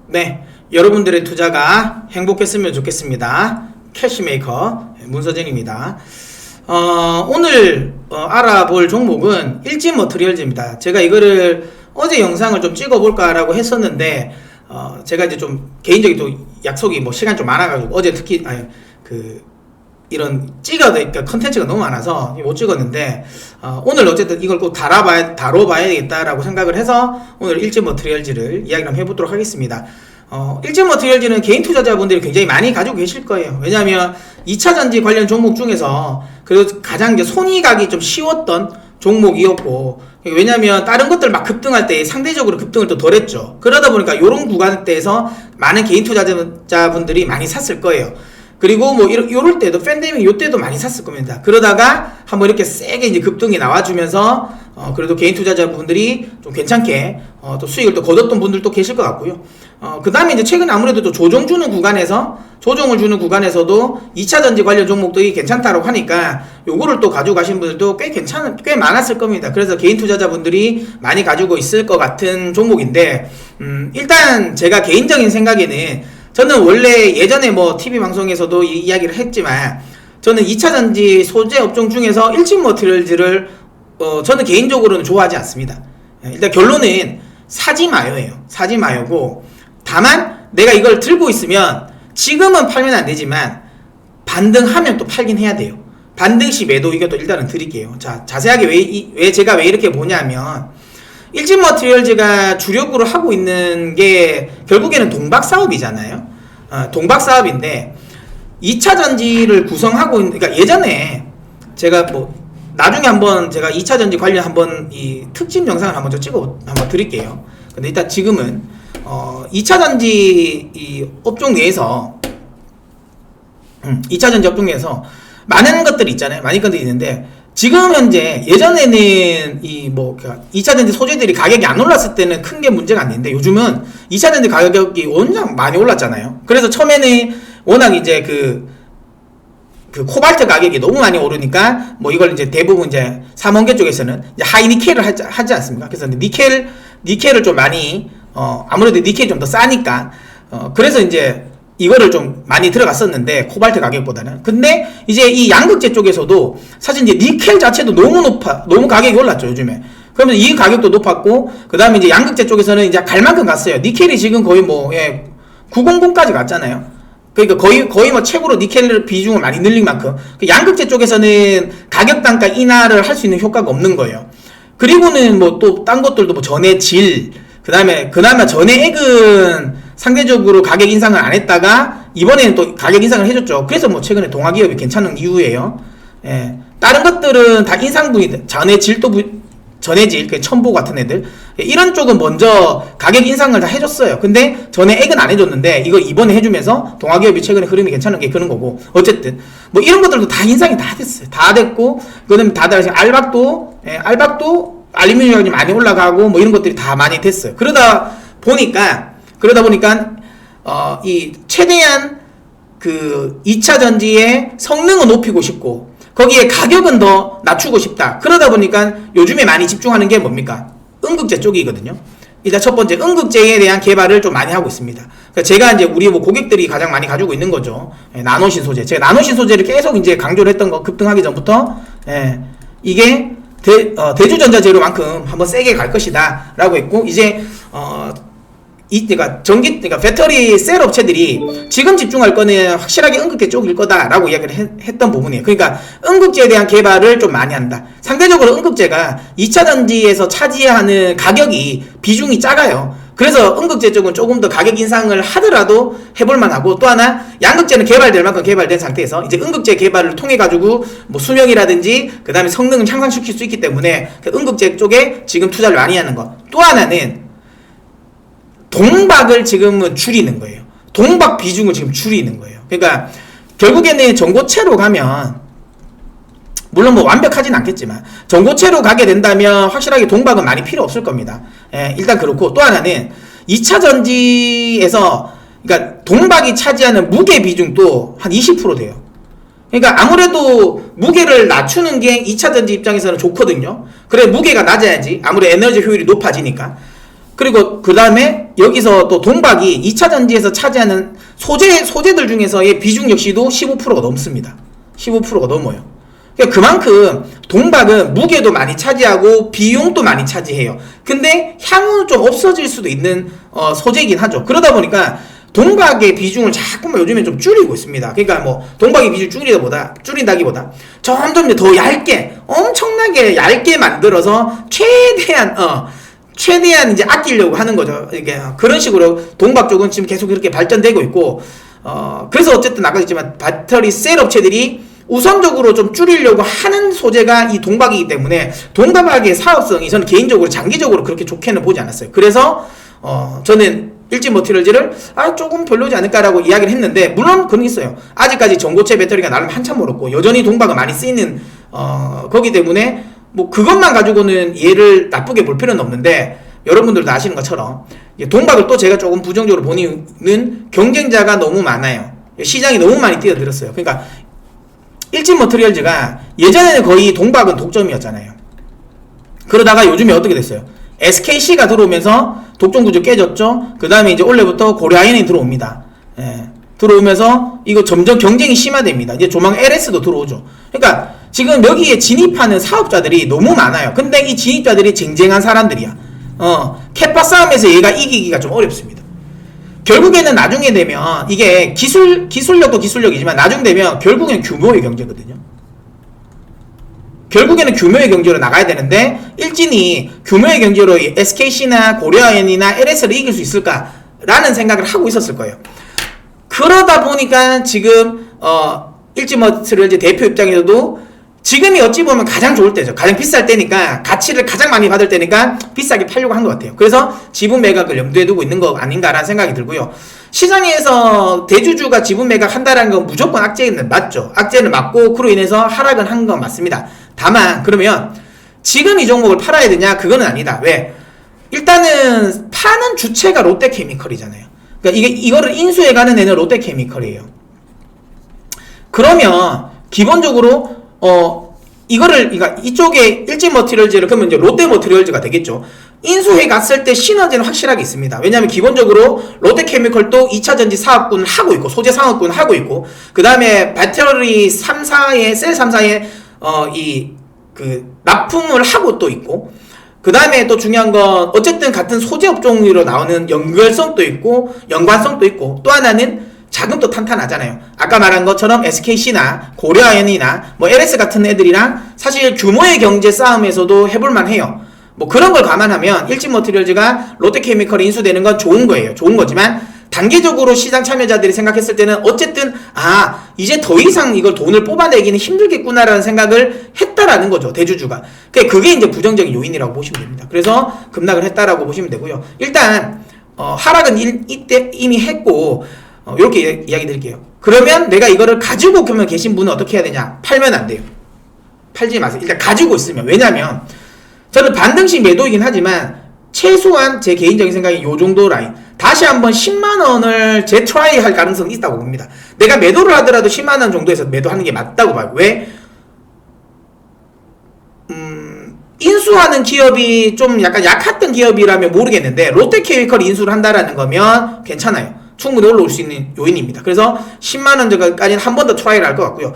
네, 여러분들의 투자가 행복했으면 좋겠습니다. 캐시메이커 문서진입니다. 오늘 알아볼 종목은 일진머티리얼즈입니다. 제가 이거를 어제 영상을 좀 찍어볼까라고 했었는데 제가 이제 좀 개인적인 또 약속이 뭐 시간 좀 많아가지고 어제 특히 이런 찍어야 되니까 컨텐츠가 너무 많아서 못 찍었는데 오늘 어쨌든 이걸 꼭 다뤄봐야 되겠다라고 생각을 해서 오늘 일진머티리얼즈를 이야기를 한번 해보도록 하겠습니다. 일진머티리얼즈는 개인 투자자분들이 굉장히 많이 가지고 계실 거예요. 왜냐하면 2차전지 관련 종목 중에서 그래도 가장 이제 손이 가기 좀 쉬웠던 종목이었고, 왜냐하면 다른 것들 막 급등할 때 상대적으로 급등을 또 덜 했죠. 그러다 보니까 이런 구간대에서 많은 개인 투자자분들이 많이 샀을 거예요. 그리고 뭐 요럴 때도 팬데믹 요때도 많이 샀을 겁니다. 그러다가 한번 이렇게 세게 이제 급등이 나와주면서 그래도 개인 투자자분들이 좀 괜찮게 또 수익을 또 거뒀던 분들도 계실 것 같고요. 그 다음에 이제 최근에 아무래도 또 조정을 주는 구간에서도 2차전지 관련 종목들이 괜찮다라고 하니까 요거를 또 가지고 가신 분들도 꽤 많았을 겁니다. 그래서 개인 투자자분들이 많이 가지고 있을 것 같은 종목인데, 일단 제가 개인적인 생각에는 저는 원래 예전에 뭐 TV 방송에서도 이야기를 했지만 저는 2차전지 소재 업종 중에서 일진머티리얼즈를 저는 개인적으로는 좋아하지 않습니다. 일단 결론은 사지 마요예요. 사지 마요고, 다만 내가 이걸 들고 있으면 지금은 팔면 안 되지만 반등하면 또 팔긴 해야 돼요. 반등 시 매도 이것도 일단은 드릴게요. 자, 자세하게 제가 왜 이렇게 보냐면 일진머티리얼즈가 주력으로 하고 있는 게 결국에는 동박사업이잖아요. 동박사업인데 2차전지를 구성하고 있는, 그러니까 예전에 제가 뭐 나중에 한번 제가 2차전지 관련 한번 이 특집 영상을 한번 한번 드릴게요. 근데 일단 지금은 2차전지 이 업종 내에서 2차전지 업종 내에서 많은 것들이 있잖아요. 많은 것들이 있는데 지금 현재 예전에는 이 뭐 2차전지 소재들이 가격이 안 올랐을 때는 큰 게 문제가 안 되는데 요즘은 2차전지 가격이 워낙 많이 올랐잖아요. 그래서 처음에는 워낙 이제 그 코발트 가격이 너무 많이 오르니까 뭐 이걸 이제 대부분 이제 삼원계 쪽에서는 이제 하이니켈을 하지 않습니까? 그래서 니켈을 좀 많이 아무래도 니켈이 좀 더 싸니까 그래서 이제 이거를 좀 많이 들어갔었는데 코발트 가격보다는. 근데 이제 이 양극재 쪽에서도 사실 이제 니켈 자체도 너무 가격이 올랐죠 요즘에. 그러면 이 가격도 높았고, 그 다음에 이제 양극재 쪽에서는 이제 갈 만큼 갔어요. 니켈이 지금 거의 뭐 900까지 갔잖아요. 그러니까 거의 뭐 최고로 니켈 비중을 많이 늘린 만큼 그 양극재 쪽에서는 가격 단가 인하를 할 수 있는 효과가 없는 거예요. 그리고는 뭐 또 딴 것들도 뭐 전해 질, 그다음에 그나마 전해액은 상대적으로 가격 인상을 안 했다가 이번에는 또 가격 인상을 해줬죠. 그래서 뭐 최근에 동아기업이 괜찮은 이유예요. 예. 다른 것들은 다 인상분이 전해질, 그 첨보 같은 애들, 이런 쪽은 먼저 가격 인상을 다 해줬어요. 근데 전해액은 안 해줬는데 이거 이번에 해주면서 동아기업이 최근에 흐름이 괜찮은 게 그런 거고, 어쨌든 뭐 이런 것들도 다 인상이 다 됐어요. 다 됐고, 그다음에 다들 알박도 알루미늄 가격이 많이 올라가고 뭐 이런 것들이 다 많이 됐어요. 그러다 보니까 이 최대한 그 2차전지의 성능을 높이고 싶고 거기에 가격은 더 낮추고 싶다. 그러다 보니까 요즘에 많이 집중하는 게 뭡니까? 음극재 쪽이거든요. 일단 첫 번째 음극재에 대한 개발을 좀 많이 하고 있습니다. 그러니까 제가 이제 우리 뭐 고객들이 가장 많이 가지고 있는 거죠. 나노신 소재. 제가 나노신 소재를 계속 이제 강조를 했던 거, 급등하기 전부터 이게 대주전자 재료만큼 한번 세게 갈 것이다 라고 했고, 이제 그러니까 배터리 셀 업체들이 지금 집중할 거는 확실하게 음극재 쪽일 거다라고 이야기를 했던 부분이에요. 그러니까 음극재에 대한 개발을 좀 많이 한다. 상대적으로 음극재가 2차전지에서 차지하는 가격이 비중이 작아요. 그래서 음극재 쪽은 조금 더 가격 인상을 하더라도 해볼만하고, 또 하나 양극재는 개발될 만큼 개발된 상태에서 이제 음극재 개발을 통해 가지고 뭐 수명이라든지 그 다음에 성능을 향상시킬 수 있기 때문에 그 음극재 쪽에 지금 투자를 많이 하는 거. 또 하나는 동박을 지금은 줄이는 거예요. 동박 비중을 지금 줄이는 거예요. 그러니까 결국에는 전고체로 가면, 물론 뭐 완벽하진 않겠지만 전고체로 가게 된다면 확실하게 동박은 많이 필요 없을 겁니다. 일단 그렇고, 또 하나는 2차전지에서 그러니까 동박이 차지하는 무게 비중도 한 20% 돼요. 그러니까 아무래도 무게를 낮추는 게 2차전지 입장에서는 좋거든요. 그래, 무게가 낮아야지 아무래도 에너지 효율이 높아지니까. 그리고 그 다음에 여기서 또 동박이 2차 전지에서 차지하는 소재들 중에서의 비중 역시도 15%가 넘습니다. 15%가 넘어요. 그러니까 그만큼 동박은 무게도 많이 차지하고 비용도 많이 차지해요. 근데 향후 좀 없어질 수도 있는 소재이긴 하죠. 그러다 보니까 동박의 비중을 자꾸만 요즘에 좀 줄이고 있습니다. 그러니까 뭐 동박의 비중 줄인다기보다 점점 더 얇게, 엄청나게 얇게 만들어서 최대한 이제 아끼려고 하는 거죠. 이게 그런 식으로 동박 쪽은 지금 계속 이렇게 발전되고 있고, 그래서 어쨌든 아까 했지만 배터리 셀 업체들이 우선적으로 좀 줄이려고 하는 소재가 이 동박이기 때문에 동박의 사업성이 저는 개인적으로 장기적으로 그렇게 좋게는 보지 않았어요. 그래서 저는 일진머티리얼즈를 조금 별로지 않을까라고 이야기를 했는데, 물론 그런 게 있어요. 아직까지 전고체 배터리가 나름 한참 멀었고 여전히 동박은 많이 쓰이는 거기 때문에 뭐 그것만 가지고는 얘를 나쁘게 볼 필요는 없는데, 여러분들도 아시는 것처럼 동박을 또 제가 조금 부정적으로 보는 경쟁자가 너무 많아요. 시장이 너무 많이 뛰어들었어요. 그러니까 일진머티리얼즈가 예전에는 거의 동박은 독점이었잖아요. 그러다가 요즘에 어떻게 됐어요? SKC가 들어오면서 독점 구조 깨졌죠. 그 다음에 이제 올해부터 고려아연이 들어옵니다. 들어오면서 이거 점점 경쟁이 심화됩니다. 이제 조만간 LS도 들어오죠. 그러니까 지금 여기에 진입하는 사업자들이 너무 많아요. 근데 이 진입자들이 쟁쟁한 사람들이야. 캐파 싸움에서 얘가 이기기가 좀 어렵습니다. 결국에는 나중에 되면 이게 기술력도 기술력이지만 나중 되면 결국에는 규모의 경제거든요. 결국에는 규모의 경제로 나가야 되는데, 일진이 규모의 경제로 SKC나 고려아연이나 LS를 이길 수 있을까라는 생각을 하고 있었을 거예요. 그러다 보니까 지금 일진머티리얼즈 대표 입장에서도 지금이 어찌 보면 가장 좋을 때죠. 가장 비쌀 때니까, 가치를 가장 많이 받을 때니까 비싸게 팔려고 한 것 같아요. 그래서 지분 매각을 염두에 두고 있는 거 아닌가라는 생각이 들고요. 시장에서 대주주가 지분 매각 한다는 건 무조건 악재는 맞죠. 악재는 맞고 그로 인해서 하락은 한 건 맞습니다. 다만 그러면 지금 이 종목을 팔아야 되냐? 그거는 아니다. 왜? 일단은 파는 주체가 롯데케미컬이잖아요. 그러니까 이거를 인수해가는 애는 롯데케미컬이에요. 그러면 기본적으로 그러니까 이쪽에 일진머티리얼즈를 그러면 이제 롯데머티리얼즈가 되겠죠. 인수해 갔을 때 시너지는 확실하게 있습니다. 왜냐하면 기본적으로 롯데케미컬도 2차 전지 사업군을 하고 있고, 소재 사업군을 하고 있고, 그 다음에 배터리 3사에 셀 3사에 납품을 하고 또 있고, 그 다음에 또 중요한 건 어쨌든 같은 소재 업종으로 나오는 연결성도 있고 연관성도 있고, 또 하나는 자금도 탄탄하잖아요. 아까 말한 것처럼 SKC나 고려아연이나 뭐 LS 같은 애들이랑 사실 규모의 경제 싸움에서도 해볼만 해요. 뭐 그런 걸 감안하면 일진머티리얼즈가 롯데케미컬이 인수되는 건 좋은 거예요. 좋은 거지만 단기적으로 시장 참여자들이 생각했을 때는 어쨌든 이제 더 이상 이걸 돈을 뽑아내기는 힘들겠구나라는 생각을 했다라는 거죠. 대주주가. 그게 이제 부정적인 요인이라고 보시면 됩니다. 그래서 급락을 했다라고 보시면 되고요. 일단 하락은 이때 이미 했고, 이렇게 이야기 드릴게요. 그러면 내가 이거를 가지고 그러면 계신 분은 어떻게 해야 되냐? 팔면 안 돼요. 팔지 마세요. 일단 가지고 있으면. 왜냐면 저는 반등식 매도이긴 하지만 최소한 제 개인적인 생각에 요 정도 라인, 다시 한번 10만원을 재트라이 할 가능성이 있다고 봅니다. 내가 매도를 하더라도 10만원 정도에서 매도하는 게 맞다고 봐요. 왜? 인수하는 기업이 좀 약간 약했던 기업이라면 모르겠는데 롯데케미컬이 인수를 한다라는 거면 괜찮아요. 충분히 올라올 수 있는 요인입니다. 그래서 10만원 정도까지는 한 번 더 트라이를 할 것 같고요.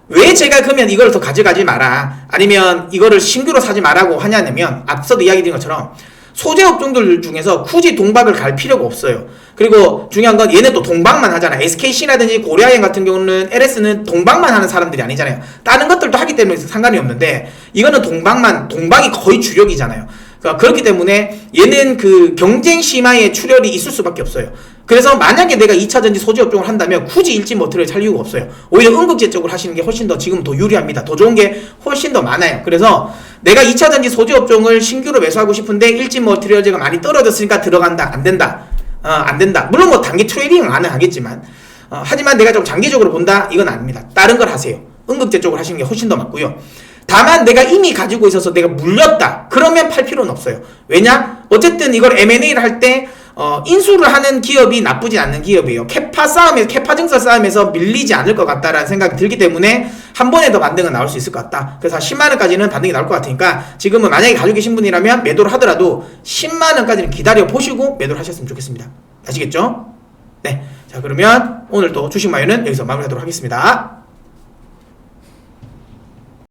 왜 제가 그러면 이걸 더 가져가지 마라, 아니면 이거를 신규로 사지 마라고 하냐면, 앞서도 이야기 드린 것처럼 소재 업종들 중에서 굳이 동박을 갈 필요가 없어요. 그리고 중요한 건 얘네 또 동박만 하잖아. SKC라든지 고려아연 같은 경우는, LS는 동박만 하는 사람들이 아니잖아요. 다른 것들도 하기 때문에 상관이 없는데, 이거는 동박이 거의 주력이잖아요. 그러니까 그렇기 때문에 얘는 그 경쟁 심화의 출혈이 있을 수밖에 없어요. 그래서 만약에 내가 2차 전지 소재 업종을 한다면 굳이 일진머티리얼을 살 이유가 없어요. 오히려 응급제 쪽으로 하시는 게 훨씬 더 지금 더 유리합니다. 더 좋은 게 훨씬 더 많아요. 그래서 내가 2차 전지 소재 업종을 신규로 매수하고 싶은데 일진머티리얼즈가 많이 떨어졌으니까 들어간다. 안 된다. 안 된다. 물론 뭐 단기 트레이딩은 안 하겠지만, 하지만 내가 좀 장기적으로 본다? 이건 아닙니다. 다른 걸 하세요. 응급제 쪽으로 하시는 게 훨씬 더 맞고요. 다만 내가 이미 가지고 있어서 내가 물렸다, 그러면 팔 필요는 없어요. 왜냐? 어쨌든 이걸 M&A를 할 때 인수를 하는 기업이 나쁘지 않는 기업이에요. 캐파 증설 싸움에서 밀리지 않을 것 같다라는 생각이 들기 때문에 한 번에 더 반등은 나올 수 있을 것 같다. 그래서 10만원까지는 반등이 나올 것 같으니까 지금은 만약에 가지고 계신 분이라면 매도를 하더라도 10만원까지는 기다려 보시고 매도를 하셨으면 좋겠습니다. 아시겠죠? 네. 자, 그러면 오늘 또 주식 마유는 여기서 마무리하도록 하겠습니다.